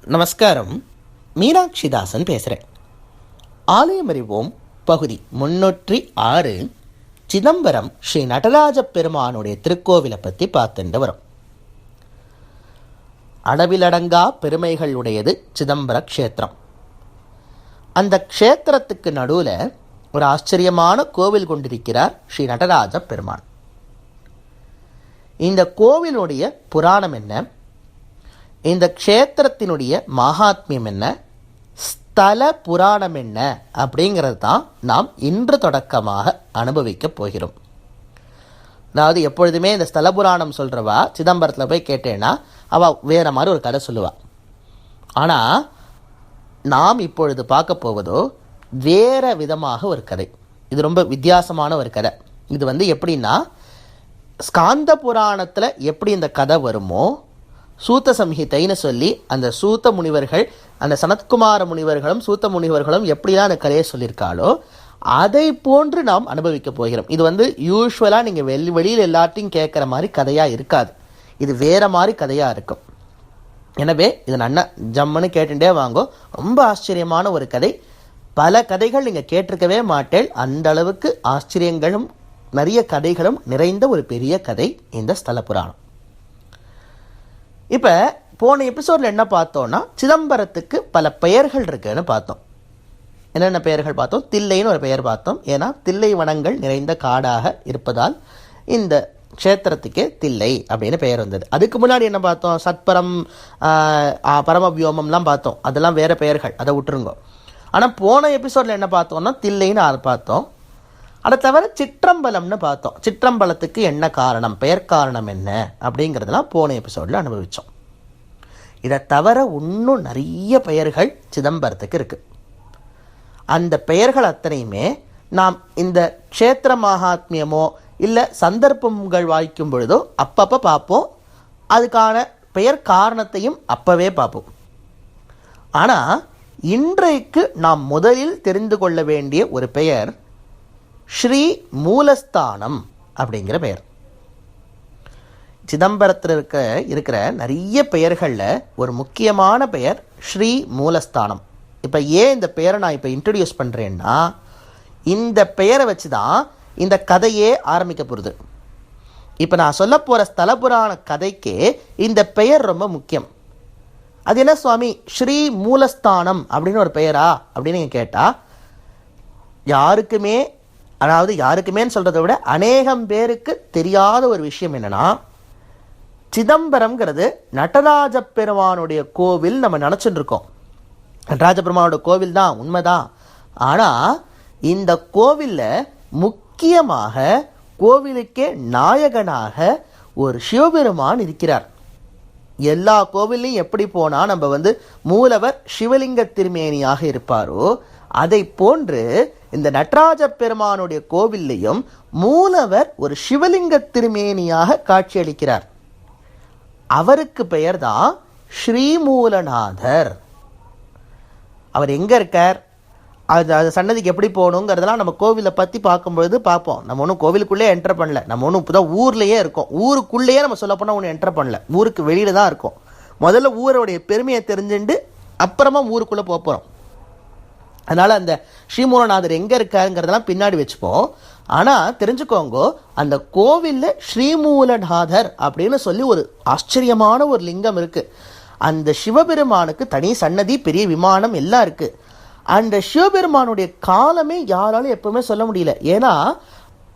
நமஸ்காரம். மீனாட்சிதாசன் பேசுகிறேன். ஆலயம் அறிவோம் பகுதி 306 சிதம்பரம் ஸ்ரீ நடராஜ பெருமானுடைய திருக்கோவிலை பற்றி பார்த்துட்டு வரும். அளவிலடங்கா பெருமைகள் உடையது சிதம்பர க்ஷேத்திரம். அந்த க்ஷேத்திரத்துக்கு நடுவில் ஒரு ஆச்சரியமான கோவில் கொண்டிருக்கிறார் ஸ்ரீ நடராஜ பெருமான். இந்த கோவிலுடைய புராணம் என்ன, இந்த க்ஷேத்திரத்தினுடைய மகாத்மியம் என்ன, ஸ்தல புராணம் என்ன அப்படிங்கிறது தான் நாம் இன்று தொடக்கமாக அனுபவிக்கப் போகிறோம். அதாவது எப்பொழுதுமே இந்த ஸ்தல புராணம் சொல்கிறவா சிதம்பரத்தில் போய் கேட்டேன்னா அவள் வேறு மாதிரி ஒரு கதை சொல்லுவாள். ஆனால் நாம் இப்பொழுது பார்க்க போவதோ வேறு விதமாக ஒரு கதை. இது ரொம்ப வித்தியாசமான ஒரு கதை. இது எப்படின்னா, ஸ்காந்த புராணத்தில் எப்படி இந்த கதை வருமோ, சூத்த சம்ஹிதைன்னு சொல்லி அந்த சூத்த முனிவர்கள், அந்த சனத்குமார முனிவர்களும் சூத்த முனிவர்களும் எப்படிலாம் அந்த கதையை சொல்லியிருக்காளோ அதை போன்று நாம் அனுபவிக்க போகிறோம். இது யூஸ்வலாக நீங்கள் வெளியில் எல்லாத்தையும் கேட்குற மாதிரி கதையாக இருக்காது. இது வேறு மாதிரி கதையாக இருக்கும். எனவே இது நன்னா ஜம்முன்னு கேட்டுட்டே வாங்கோ. ரொம்ப ஆச்சரியமான ஒரு கதை. பல கதைகள் நீங்கள் கேட்டிருக்கவே மாட்டேன். அந்த அளவுக்கு ஆச்சரியங்களும் நிறைய கதைகளும் நிறைந்த ஒரு பெரிய கதை இந்த ஸ்தல புராணம். இப்போ போன எபிசோடில் என்ன பார்த்தோன்னா, சிதம்பரத்துக்கு பல பெயர்கள் இருக்குன்னு பார்த்தோம். என்னென்ன பெயர்கள் பார்த்தோம்? தில்லைன்னு ஒரு பெயர் பார்த்தோம். ஏன்னா தில்லை வனங்கள் நிறைந்த காடாக இருப்பதால் இந்த க்ஷேத்திரத்துக்கே தில்லை அப்படின்னு பெயர் வந்தது. அதுக்கு முன்னாடி என்ன பார்த்தோம்? சத்பரம், பரமவியோமம்லாம் பார்த்தோம். அதெல்லாம் வேறு பெயர்கள், அதை விட்டுருங்க. ஆனால் போன எபிசோடில் என்ன பார்த்தோம்னா தில்லைன்னு பார்த்தோம். அதை தவிர சிற்றம்பலம்னு பார்த்தோம். சிற்றம்பலத்துக்கு என்ன காரணம், பெயர் காரணம் என்ன அப்படிங்கிறதெல்லாம் போன எபிசோடில் அனுபவித்தோம். இதை தவிர இன்னும் நிறைய பெயர்கள் சிதம்பரத்துக்கு இருக்குது. அந்த பெயர்கள் அத்தனையுமே நாம் இந்த க்ஷேத்திர மகாத்மியமோ இல்லை சந்தர்ப்பங்கள் வாய்க்கும் பொழுதோ அப்பப்போ பார்ப்போம். அதுக்கான பெயர் காரணத்தையும் அப்போவே பார்ப்போம். ஆனால் இன்றைக்கு நாம் முதலில் தெரிந்து கொள்ள வேண்டிய ஒரு பெயர் ஸ்ரீ மூலஸ்தானம் அப்படிங்கிற பெயர். சிதம்பரத்தில் இருக்கிற நிறைய பெயர்களில் ஒரு முக்கியமான பெயர் ஸ்ரீ மூலஸ்தானம். இப்போ ஏன் இந்த பெயரை நான் இப்போ இன்ட்ரடியூஸ் பண்ணுறேன்னா, இந்த பெயரை வச்சு தான் இந்த கதையே ஆரம்பிக்க போகிறது. இப்போ நான் சொல்ல போகிற ஸ்தல புராண கதைக்கே இந்த பெயர் ரொம்ப முக்கியம். அது என்ன சுவாமி, ஸ்ரீ மூலஸ்தானம் அப்படின்னு ஒரு பெயரா அப்படின்னு நீங்கள் கேட்டால், யாருக்குமேன்னு சொல்கிறத விட அநேகம் பேருக்கு தெரியாத ஒரு விஷயம் என்னென்னா, சிதம்பரம்ங்கிறது நடராஜ பெருமானுடைய கோவில் நம்ம நினச்சிட்டு இருக்கோம். நடராஜ பெருமானோட கோவில் தான், உண்மைதான். ஆனால் இந்த கோவிலில் முக்கியமாக கோவிலுக்கே நாயகனாக ஒரு சிவபெருமான் இருக்கிறார். எல்லா கோவிலையும் எப்படி போனால் நம்ம மூலவர் சிவலிங்க திருமேனியாக இருப்பாரோ, அதை போன்று இந்த நடராஜ பெருமானுடைய கோவில்லையும் மூலவர் ஒரு சிவலிங்க திருமேனியாக காட்சியளிக்கிறார். அவருக்கு பெயர் தான் ஸ்ரீமூலநாதர். அவர் எங்கே இருக்கார், அது சன்னதிக்கு எப்படி போகணுங்கிறதெல்லாம் நம்ம கோவிலை பற்றி பார்க்கும்பொழுது பார்ப்போம். நம்ம ஒன்றும் கோவிலுக்குள்ளே என்டர் பண்ணல. நம்ம ஒன்றும் இப்போ தான் ஊர்லேயே இருக்கோம். ஊருக்குள்ளேயே நம்ம சொல்ல போனால் ஒன்றும் என்டர் பண்ணல. ஊருக்கு வெளியில் தான் இருக்கோம். முதல்ல ஊரோடைய பெருமையை தெரிஞ்சுட்டு அப்புறமா ஊருக்குள்ளே போகிறோம். அதனால் அந்த ஸ்ரீமூலநாதர் எங்கே இருக்காருங்கிறதெல்லாம் பின்னாடி வச்சுப்போம். ஆனால் தெரிஞ்சுக்கோங்க, அந்த கோவிலில் ஸ்ரீமூலநாதர் அப்படின்னு சொல்லி ஒரு ஆச்சரியமான ஒரு லிங்கம் இருக்குது. அந்த சிவபெருமானுக்கு தனி சன்னதி, பெரிய விமானம் எல்லாம் இருக்குது. அந்த சிவபெருமானுடைய காலமே யாராலும் எப்பவுமே சொல்ல முடியல. ஏன்னா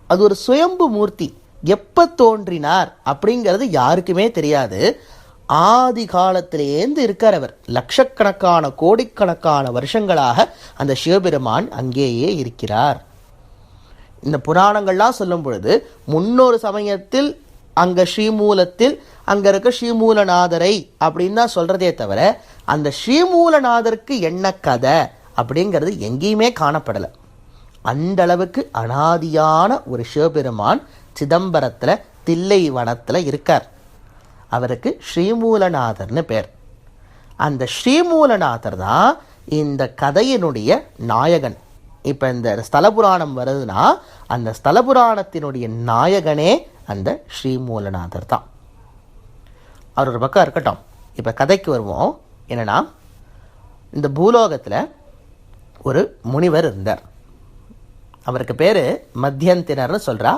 அது ஒரு சுயம்பு மூர்த்தி. எப்போ தோன்றினார் அப்படிங்கிறது யாருக்குமே தெரியாது. ஆதி காலத்திலேருந்து இருக்கார் அவர். லட்சக்கணக்கான கோடிக்கணக்கான வருஷங்களாக அந்த சிவபெருமான் அங்கேயே இருக்கிறார். இந்த புராணங்கள்லாம் சொல்லும் பொழுது முன்னொரு சமயத்தில் அங்கே ஸ்ரீமூலத்தில் அங்கே இருக்க ஸ்ரீமூலநாதரை அப்படின்னு தான் சொல்கிறதே தவிர, அந்த ஸ்ரீமூலநாதருக்கு என்ன கதை அப்படிங்கிறது எங்கேயுமே காணப்படலை. அந்த அளவுக்கு அனாதியான ஒரு சிவபெருமான் சிதம்பரத்தில் தில்லை வனத்தில் இருக்கார். அவருக்கு ஸ்ரீமூலநாதர்னு பேர். அந்த ஸ்ரீமூலநாதர் தான் இந்த கதையினுடைய நாயகன். இப்போ இந்த ஸ்தல புராணம் வருதுன்னா அந்த ஸ்தல புராணத்தினுடைய நாயகனே அந்த ஸ்ரீமூலநாதர் தான். அவர் ஒரு பக்கம் இருக்கட்டும். இப்போ கதைக்கு வருவோம். என்னன்னா, இந்த பூலோகத்தில் ஒரு முனிவர் இருந்தார். அவருக்கு பேர் மத்தியந்திரர்னு சொல்கிறா,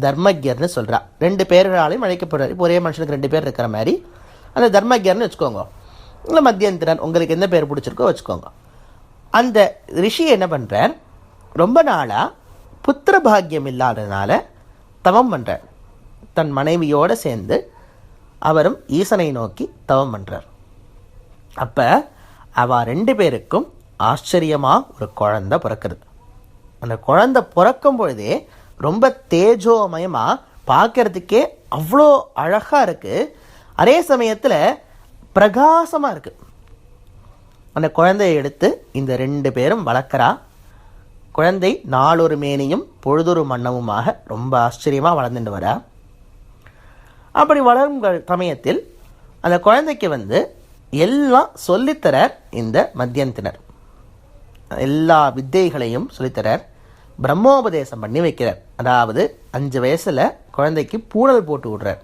தர்மஜர்னு சொல்கிறா. 2 பேர்களாலையும் அழைக்கப்படுறார். இப்போ ஒரே மனுஷனுக்கு 2 பேர் இருக்கிற மாதிரி அந்த தர்மஜர்னு வச்சுக்கோங்க, இல்லை மத்தியந்திரன், உங்களுக்கு எந்த பேர் பிடிச்சிருக்கோ வச்சுக்கோங்க. அந்த ரிஷி என்ன பண்ணுறார், ரொம்ப நாளாக புத்திர பாக்கியம் இல்லாததுனால தவம் பண்ணுறார். தன் மனைவியோடு சேர்ந்து அவரும் ஈசனை நோக்கி தவம் பண்ணுறார். அப்போ அவ 2 பேருக்கும் ஆச்சரியமாக ஒரு குழந்தை பிறக்கிறது. அந்த குழந்தை பிறக்கும் பொழுதே ரொம்ப தேஜோமயமாக, பார்க்கறதுக்கே அவ்வளோ அழகாக இருக்குது. அதே சமயத்தில் பிரகாசமாக இருக்குது. அந்த குழந்தையை எடுத்து இந்த 2 பேரும் வளர்க்குறா. குழந்தை நாளொரு மேனியும் பொழுதொரு மன்னமுமாக ரொம்ப ஆச்சரியமாக வளர்ந்துட்டு வரா. அப்படி வளரும் சமயத்தில் அந்த குழந்தைக்கு எல்லாம் சொல்லித்தரார் இந்த மத்தியந்திரர். எல்லா வித்தைகளையும் சொல்லித்தரார். பிரம்மோபதேசம் பண்ணி வைக்கிறார். அதாவது 5 வயசில் குழந்தைக்கு பூணல் போட்டு விடுறார்.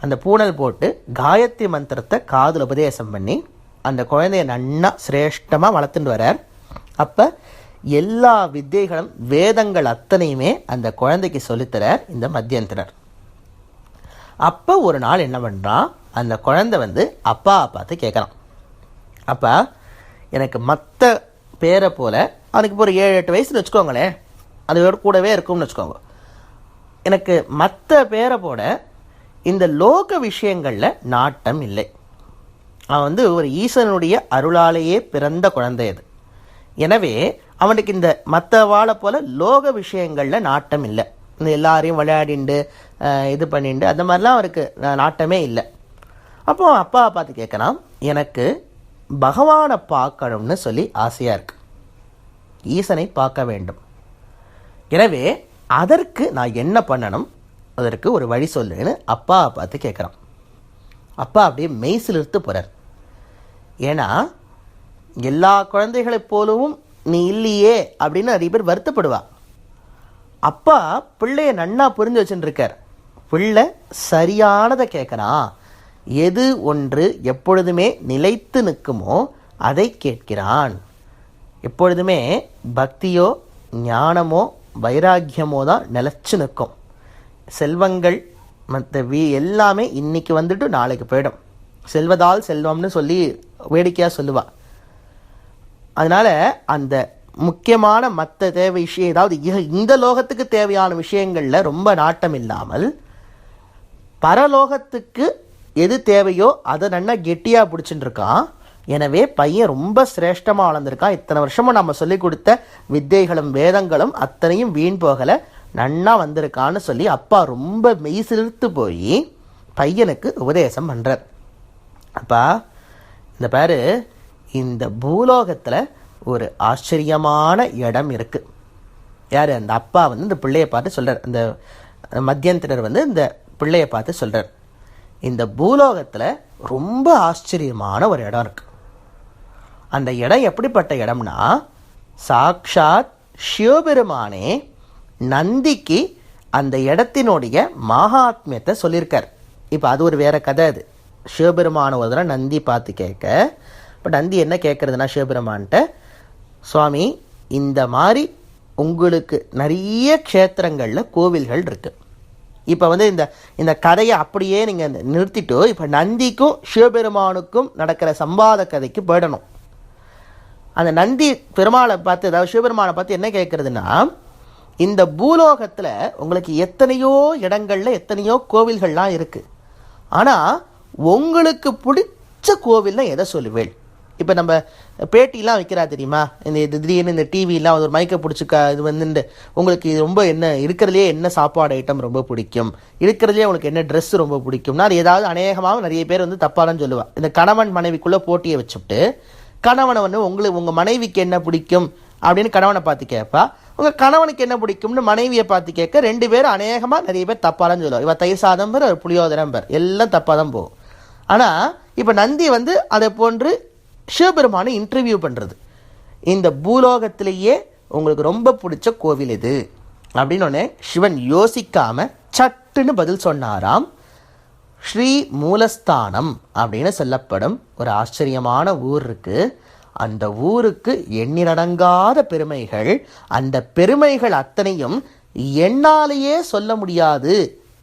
அந்த பூணல் போட்டு காயத்ரி மந்திரத்தை காதில் உபதேசம் பண்ணி அந்த குழந்தைய நன்னா சிரேஷ்டமாக வளர்த்துட்டு வரார். அப்போ எல்லா வித்தைகளும் வேதங்கள் அத்தனையுமே அந்த குழந்தைக்கு சொல்லித்தரார் இந்த மத்தியந்திரர். அப்போ ஒரு நாள் என்ன பண்ணுறான், அந்த குழந்தை அப்பா பார்த்து கேட்குறான், அப்பா எனக்கு மற்ற பேரை போல், அதுக்கு இப்போ ஒரு 7-8 வயசுன்னு வச்சுக்கோங்களேன், அது கூடவே இருக்கும்னு வச்சுக்கோங்க, எனக்கு மற்ற பேரை போல இந்த லோக விஷயங்களில் நாட்டம் இல்லை. அவன் ஒரு ஈசனுடைய அருளாலேயே பிறந்த குழந்தை அது. எனவே அவனுக்கு இந்த மற்ற வாழை போல் லோக விஷயங்களில் நாட்டம் இல்லை. இந்த எல்லாரையும் விளையாடிண்டு இது பண்ணிண்டு அந்த மாதிரிலாம் அவருக்கு நாட்டமே இல்லை. அப்போ அப்பா பார்த்து கேட்குறான், எனக்கு பகவானை பார்க்கணும்னு சொல்லி ஆசையாக இருக்கு, ஈசனை பார்க்க வேண்டும். எனவே அதற்கு நான் என்ன பண்ணணும், அதற்கு ஒரு வழி சொல்லுன்னு அப்பா பார்த்து கேட்குறான். அப்பா அப்படியே மெய்சிலிருத்து போகிறார். ஏன்னா எல்லா குழந்தைகளைப் போலவும் நீ இல்லையே அப்படின்னு நிறைய பேர் வருத்தப்படுவா. அப்பா பிள்ளைய நன்னா புரிஞ்சு வச்சுருக்கார். பிள்ளை சரியானதை கேட்குறான். எது ஒன்று எப்பொழுதுமே நிலைத்து நிற்குமோ அதை கேட்கிறான். எப்பொழுதுமே பக்தியோ ஞானமோ வைராக்கியமோ தான் நிலச்சி நிற்கும். செல்வங்கள் மற்ற எல்லாமே இன்னைக்கு நாளைக்கு போயிடும். செல்வதால் செல்வம்னு சொல்லி வேடிக்கையாக சொல்லுவாள். அதனால் அந்த முக்கியமான மற்ற தேவை விஷயம், ஏதாவது இந்த லோகத்துக்கு தேவையான விஷயங்களில் ரொம்ப நாட்டம் இல்லாமல் பரலோகத்துக்கு எது தேவையோ அதை நன்னா கெட்டியாக பிடிச்சிட்டு இருக்கான். எனவே பையன் ரொம்ப சிரேஷ்டமாக வளர்ந்துருக்கான். இத்தனை வருஷமும் நம்ம சொல்லி கொடுத்த வித்தைகளும் வேதங்களும் அத்தனையும் வீண் போகலை, நன்னா வந்திருக்கான்னு சொல்லி அப்பா ரொம்ப மெய்சிலிர்த்து போய் பையனுக்கு உபதேசம் பண்ணுறார். அப்பா இந்த பாரு, இந்த பூலோகத்தில் ஒரு ஆச்சரியமான இடம் இருக்குது. யார், அந்த அப்பா இந்த பிள்ளையை பார்த்து சொல்கிறார். அந்த மத்தியந்திரர் இந்த பிள்ளையை பார்த்து சொல்கிறார், இந்த பூலோகத்தில் ரொம்ப ஆச்சரியமான ஒரு இடம் இருக்குது. அந்த இடம் எப்படிப்பட்ட இடம்னா, சாக்ஷாத் சிவபெருமானே நந்திக்கு அந்த இடத்தினுடைய மகாத்மியத்தை சொல்லியிருக்கார். இப்போ அது ஒரு வேற கதை. அது சிவபெருமான ஒரு தடவை நந்தி பார்த்து கேட்க, இப்போ நந்தி என்ன கேட்குறதுனா சிவபெருமான்கிட்ட, சுவாமி இந்த மாதிரி உங்களுக்கு நிறைய க்ஷேத்திரங்களில் கோவில்கள் இருக்குது. இப்போ இந்த கதையை அப்படியே நீங்கள் நிறுத்திட்டு இப்போ நந்திக்கும் சிவபெருமானுக்கும் நடக்கிற சம்பாத கதைக்கு போயிடணும். அந்த நந்தி பெருமாளை பார்த்து, அதாவது சிவபெருமானை பார்த்து என்ன கேட்குறதுன்னா, இந்த பூலோகத்தில் உங்களுக்கு எத்தனையோ இடங்களில் எத்தனையோ கோவில்கள்லாம் இருக்குது. ஆனால் உங்களுக்கு பிடிச்ச கோவில்னா எதை சொல்லுவேள்? இப்போ நம்ம பேட்டிலாம் வைக்கிறா தெரியுமா, இந்த திடீர்னு இந்த டிவிலாம் ஒரு மைக்கை பிடிச்சிக்கா, இது உங்களுக்கு இது ரொம்ப என்ன இருக்கிறதுலே என்ன சாப்பாடு ஐட்டம் ரொம்ப பிடிக்கும், இருக்கிறதுலே உங்களுக்கு என்ன ட்ரெஸ் ரொம்ப பிடிக்கும்னா அது ஏதாவது அநேகமாக நிறைய பேர் தப்பாதான் சொல்லுவாள். இந்த கணவன் மனைவிக்குள்ளே போட்டியை வச்சுட்டு கணவனை உங்கள் மனைவிக்கு என்ன பிடிக்கும் அப்படின்னு கணவனை பார்த்து கேட்பா, உங்கள் கணவனுக்கு என்ன பிடிக்கும்னு மனைவியை பார்த்து கேட்க, 2 பேரும் அநேகமாக நிறைய பேர் தப்பாதான் சொல்லுவாள். இவள் தயிர் சாதம் பேர், ஒரு புளியோதரம் பேர், எல்லாம் தப்பாக தான் போகும். ஆனால் இப்போ நந்தி அதை போன்று சிவபெருமானை இன்டர்வியூ பண்ணுறது, இந்த பூலோகத்திலேயே உங்களுக்கு ரொம்ப பிடிச்ச கோவில் இது அப்படின்னு சிவன் யோசிக்காமல் சட்டுன்னு பதில் சொன்னாராம். ஸ்ரீ மூலஸ்தானம் அப்படின்னு சொல்லப்படும் ஒரு ஆச்சரியமான ஊர் இருக்குது. அந்த ஊருக்கு எண்ணிலடங்காத பெருமைகள். அந்த பெருமைகள் அத்தனையும் என்னாலேயே சொல்ல முடியாது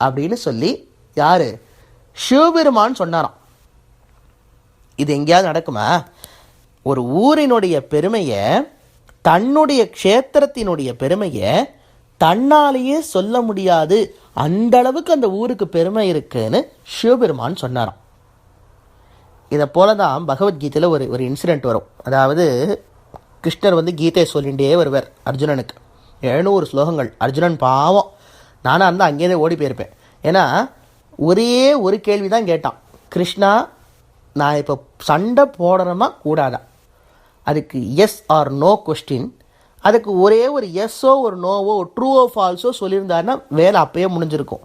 அப்படின்னு சொல்லி யாரு? சிவபெருமான் சொன்னாராம். இது எங்கேயாவது நடக்குமா? ஒரு ஊரினுடைய பெருமையை, தன்னுடைய க்ஷேத்திரத்தினுடைய பெருமையை தன்னாலேயே சொல்ல முடியாது, அந்த அளவுக்கு அந்த ஊருக்கு பெருமை இருக்குன்னு சிவபெருமான் சொன்னாராம். இதை போல தான் பகவத்கீதையில் ஒரு இன்சிடெண்ட் வரும். அதாவது கிருஷ்ணர் கீதையை சொல்லிகிட்டே வருவார் அர்ஜுனனுக்கு. 700 ஸ்லோகங்கள். அர்ஜுனன் பாவம், நானாக இருந்தால் அங்கேயே ஓடி போயிருப்பேன். ஏன்னா ஒரே ஒரு கேள்வி தான் கேட்டான். கிருஷ்ணா, நான் இப்போ சண்டை போடணுமா கூடாதா? அதுக்கு எஸ் ஆர் நோ கொஸ்டின். அதுக்கு ஒரே ஒரு எஸ்ஸோ ஒரு நோவோ ஒரு ட்ரூவோ ஃபால்ஸோ சொல்லியிருந்தாருன்னா வேலை அப்பயே முடிஞ்சிருக்கும்.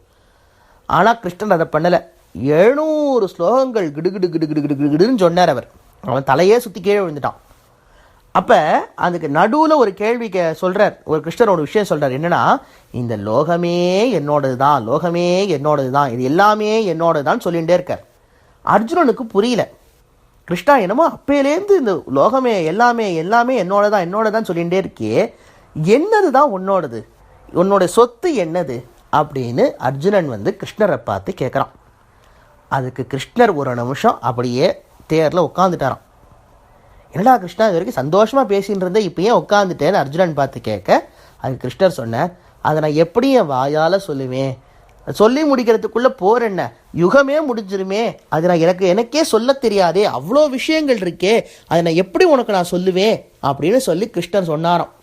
ஆனால் கிருஷ்ணன் அதை பண்ணலை. 700 ஸ்லோகங்கள் கிடுகிடு கிடுகிடு கிடுகிடுன்னு சொன்னார். அவன் தலையே சுற்றி கீழே விழுந்துட்டான். அப்போ அதுக்கு நடுவில் ஒரு கேள்வி சொல்கிறார். ஒரு கிருஷ்ணர் ஒரு விஷயம் சொல்கிறார். என்னென்னா, இந்த லோகமே என்னோடது தான், லோகமே என்னோடது தான், இது எல்லாமே என்னோடது தான் சொல்லிகிட்டே இருக்கார். அர்ஜுனனுக்கு புரியல. கிருஷ்ணா, என்னமோ அப்பையிலேருந்து இந்த லோகமே எல்லாமே எல்லாமே என்னோடதான் சொல்லிகிட்டே இருக்கே, என்னது தான் உன்னோடது, உன்னோட சொத்து என்னது அப்படின்னு அர்ஜுனன் கிருஷ்ணரை பார்த்து கேட்குறான். அதுக்கு கிருஷ்ணர் ஒரு நிமிஷம் அப்படியே தேரில் உட்காந்துட்டாராம். என்னடா கிருஷ்ணா, இது வரைக்கும் சந்தோஷமாக பேசின்னு இருந்தேன், இப்போ ஏன் உட்காந்துட்டேன்னு அர்ஜுனன் பார்த்து கேட்க, அதுக்கு கிருஷ்ணர் சொன்னார், அதை நான் எப்படி என் வாயால் சொல்லுவேன்? சொல்லி முடிக்கிறதுக்குள்ளே போர் என்ன, யுகமே முடிஞ்சிருமே, அது நான் எனக்கே சொல்ல தெரியாதே, அவ்வளோ விஷயங்கள் இருக்கே, அதை நான் எப்படி உனக்கு நான் சொல்லுவேன் அப்படின்னு சொல்லி கிருஷ்ணர் சொன்னாராம்.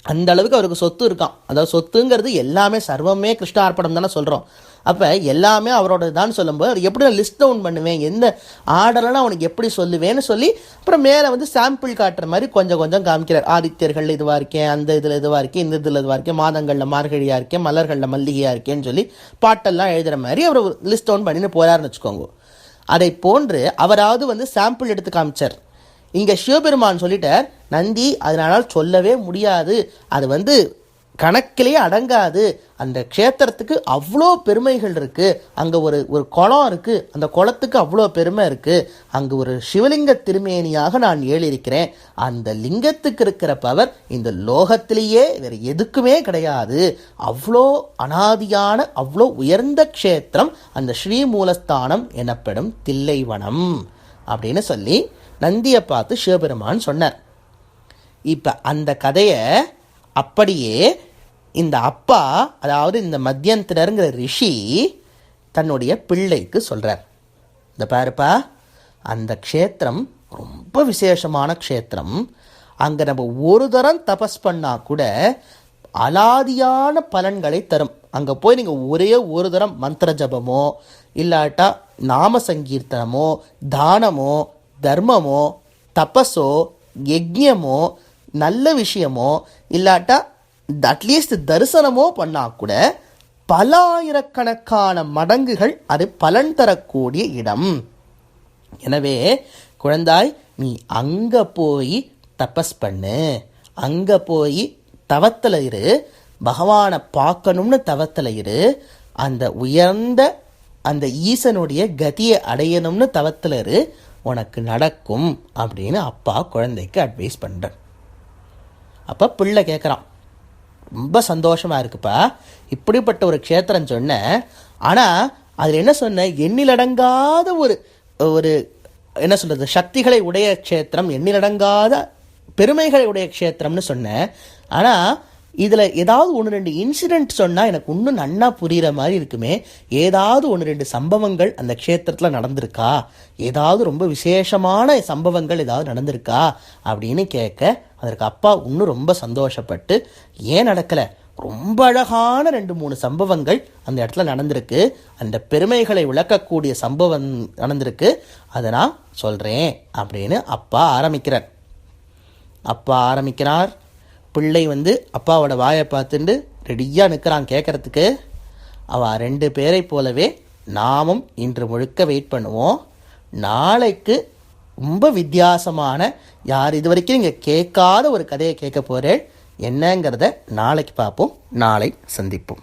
அந்த அளவுக்கு அவருக்கு சொத்து இருக்கான். அதாவது சொத்துங்கிறது எல்லாமே சர்வமே கிருஷ்ணார்ப்பணம் தானே சொல்கிறோம். அப்போ எல்லாமே அவரோட தான் சொல்லும்போது அது எப்படி நான் லிஸ்ட் டவுன் பண்ணுவேன், எந்த ஆர்டர்லாம் அவனுக்கு எப்படி சொல்லுவேன்னு சொல்லி அப்புறம் மேலே சாம்பிள் காட்டுற மாதிரி கொஞ்சம் கொஞ்சம் காமிக்கிறார். ஆதித்யர்கள் இதுவாக இருக்கேன், அந்த இதில் இதுவாக இருக்கேன், இந்த இதில் இதுவாக இருக்கேன், மாதங்களில் மார்கழியாக இருக்கேன், மலர்களில் மல்லிகையாக இருக்கேன்னு சொல்லி பாட்டெல்லாம் எழுதுகிற மாதிரி அவர் லிஸ்ட் டவுன் பண்ணின்னு போகிறாருன்னு வச்சுக்கோங்க. அதை போன்று அவராவது சாம்பிள் எடுத்து காமிச்சார். இங்கே சிவபெருமான் சொல்லிட்டார், நந்தி அதனால் சொல்லவே முடியாது, அது கணக்கிலேயே அடங்காது, அந்த க்ஷேத்திரத்துக்கு அவ்வளோ பெருமைகள் இருக்குது, அங்கே ஒரு குளம் இருக்குது, அந்த குளத்துக்கு அவ்வளோ பெருமை இருக்குது, அங்கே ஒரு சிவலிங்க திருமேனியாக நான் ஏழிருக்கிறேன், அந்த லிங்கத்துக்கு இருக்கிற பவர் இந்த லோகத்திலேயே வேறு எதுக்குமே கிடையாது, அவ்வளோ அனாதியான அவ்வளோ உயர்ந்த க்ஷேத்திரம் அந்த ஸ்ரீமூலஸ்தானம் எனப்படும் தில்லைவனம் அப்படின்னு சொல்லி நந்தியை பார்த்து சிவபெருமான் சொன்னார். இப்போ அந்த கதையை அப்படியே இந்த அப்பா, அதாவது இந்த மத்தியந்தரங்கிற ரிஷி தன்னுடைய பிள்ளைக்கு சொல்கிறார். இந்த பாருப்பா, அந்த க்ஷேத்திரம் ரொம்ப விசேஷமான க்ஷேத்திரம், அங்கே நம்ம ஒரு தரம் தபஸ் பண்ணால் கூட அலாதியான பலன்களை தரும். அங்கே போய் நீங்கள் ஒரே ஒரு தரம் மந்திர ஜபமோ இல்லாட்டா நாம சங்கீர்த்தனமோ தானமோ தர்மமோ தபஸோ யஜ்யமோ நல்ல விஷயமோ இல்லாட்டா அட்லீஸ்ட் தரிசனமோ பண்ணால் கூட பல ஆயிரக்கணக்கான மடங்குகள் அது பலன் தரக்கூடிய இடம். எனவே குழந்தாய், நீ அங்கே போய் தபஸ் பண்ணு, அங்கே போய் தவத்தில் இரு, பகவானை பார்க்கணும்னு தவத்தில் இரு, அந்த உயர்ந்த அந்த ஈசனுடைய கதியை அடையணும்னு தவத்தில் இரு, உனக்கு நடக்கும் அப்படின்னு அப்பா குழந்தைக்கு அட்வைஸ் பண்ணுறார். அப்போ பிள்ளை கேட்குறான், ரொம்ப சந்தோஷமாக இருக்குப்பா, இப்படிப்பட்ட ஒரு க்ஷேத்திரம் சொன்னேன், ஆனால் அதில் என்ன சொன்ன, எண்ணிலடங்காத ஒரு என்ன சொல்கிறது சக்திகளை உடைய க்ஷேத்திரம், எண்ணிலடங்காத பெருமைகளை உடைய க்ஷேத்திரம்னு சொன்னேன், ஆனால் இதில் ஏதாவது 1-2 இன்சிடெண்ட் சொன்னால் எனக்கு இன்னும் நன்னா புரிகிற மாதிரி இருக்குமே, ஏதாவது 1-2 சம்பவங்கள் அந்த க்ஷேத்திரத்தில் நடந்திருக்கா, ஏதாவது ரொம்ப விசேஷமான சம்பவங்கள் ஏதாவது நடந்திருக்கா அப்படின்னு கேட்க, அதற்கு அப்பா இன்னும் ரொம்ப சந்தோஷப்பட்டு, ஏன் நடக்கலை, ரொம்ப அழகான 2-3 சம்பவங்கள் அந்த இடத்துல நடந்திருக்கு, அந்த பெருமைகளை விளக்கக்கூடிய சம்பவம் நடந்திருக்கு, அதை நான் சொல்கிறேன் அப்படின்னு அப்பா ஆரம்பிக்கிறார். பிள்ளை அப்பாவோட வாயை பார்த்துட்டு ரெடியாக நிற்கிறான் கேட்குறதுக்கு. அவள் 2 பேரை போலவே நாமும் இன்று முழுக்க வெயிட் பண்ணுவோம். நாளைக்கு ரொம்ப வித்தியாசமான, யார் இது வரைக்கும் நீங்கள் கேட்காத ஒரு கதையை கேட்க போகிறேன். என்னங்கிறத நாளைக்கு பார்ப்போம். நாளை சந்திப்போம்.